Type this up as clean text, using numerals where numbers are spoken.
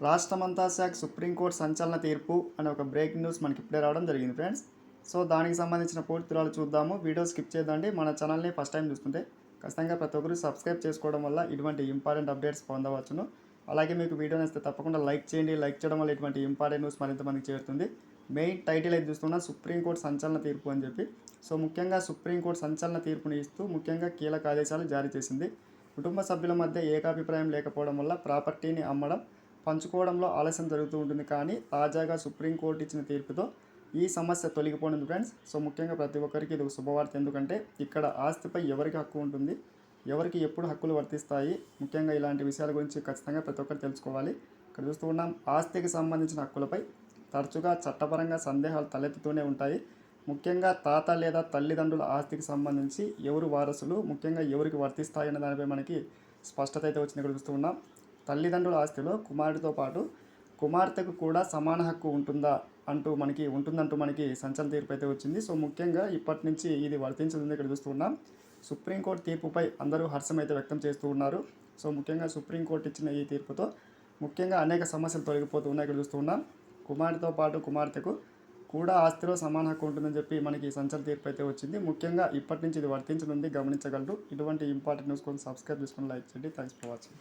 రాష్ట్రమంతా శాఖ సుప్రీంకోర్టు సంచలన తీర్పు అనే ఒక బ్రేకింగ్ న్యూస్ మనకి ఇప్పుడే రావడం జరిగింది ఫ్రెండ్స్. సో దానికి సంబంధించిన పూర్తి వివరాలు చూద్దాము. వీడియో స్కిప్ చేద్దండి. మన ఛానల్ని ఫస్ట్ టైం చూస్తుంటే ఖచ్చితంగా ప్రతి ఒక్కరు సబ్స్క్రైబ్ చేసుకోవడం వల్ల ఇటువంటి ఇంపార్టెంట్ అప్డేట్స్ పొందవచ్చును. అలాగే మీకు వీడియో నచ్చితే తప్పకుండా లైక్ చేయండి. లైక్ చేయడం వల్ల ఇటువంటి ఇంపార్టెంట్ న్యూస్ మరింత మందికి చేరుతుంది. మెయిన్ టైటిల్ అయితే చూస్తున్నా సుప్రీంకోర్టు సంచలన తీర్పు అని చెప్పి. సో ముఖ్యంగా సుప్రీంకోర్టు సంచలన తీర్పుని ఇస్తూ ముఖ్యంగా కీలక ఆదేశాలు జారీ చేసింది. కుటుంబ సభ్యుల మధ్య ఏకాభిప్రాయం లేకపోవడం వల్ల ప్రాపర్టీని అమ్మడం, పంచుకోవడంలో ఆలస్యం జరుగుతూ ఉంటుంది. కానీ తాజాగా సుప్రీంకోర్టు ఇచ్చిన తీర్పుతో ఈ సమస్య తొలగిపోయింది ఫ్రెండ్స్. సో ముఖ్యంగా ప్రతి ఒక్కరికి ఇది ఒక శుభవార్త. ఎందుకంటే ఇక్కడ ఆస్తిపై ఎవరికి హక్కు ఉంటుంది, ఎవరికి ఎప్పుడు హక్కులు వర్తిస్తాయి, ముఖ్యంగా ఇలాంటి విషయాల గురించి ఖచ్చితంగా ప్రతి ఒక్కరు తెలుసుకోవాలి. ఇక్కడ చూస్తూ ఉన్నాం, ఆస్తికి సంబంధించిన హక్కులపై తరచుగా చట్టపరంగా సందేహాలు తలెత్తుతూనే ఉంటాయి. ముఖ్యంగా తాత లేదా తల్లిదండ్రుల ఆస్తికి సంబంధించి ఎవరు వారసులు, ముఖ్యంగా ఎవరికి వర్తిస్తాయన్న దానిపై మనకి స్పష్టత అయితే వచ్చింది. ఇక్కడ చూస్తూ ఉన్నాం, తల్లిదండ్రుల ఆస్తిలో కుమారుడితో పాటు కుమార్తెకు కూడా సమాన హక్కు ఉంటుందంటూ మనకి సంచలన తీర్పు అయితే వచ్చింది. సో ముఖ్యంగా ఇప్పటి నుంచి ఇది వర్తించనుంది. ఇక్కడ చూస్తూ ఉన్నాం, సుప్రీంకోర్టు తీర్పుపై అందరూ హర్షం అయితే వ్యక్తం చేస్తూ ఉన్నారు. సో ముఖ్యంగా సుప్రీంకోర్టు ఇచ్చిన ఈ తీర్పుతో ముఖ్యంగా అనేక సమస్యలు తొలగిపోతూ ఉన్నాయి. ఇక్కడ చూస్తూ ఉన్నాం, కుమారుడితో పాటు కుమార్తెకు కూడా ఆస్తిలో సమాన హక్కు ఉంటుందని చెప్పి మనకి సంచలన తీర్పు అయితే వచ్చింది. ముఖ్యంగా ఇప్పటి నుంచి ఇది వర్తించనుంది, గమనించగలరు. ఇటువంటి ఇంపార్టెంట్ న్యూస్ కోసం సబ్స్క్రైబ్ చేసుకుని లైక్ చేయండి. Thanks for watching.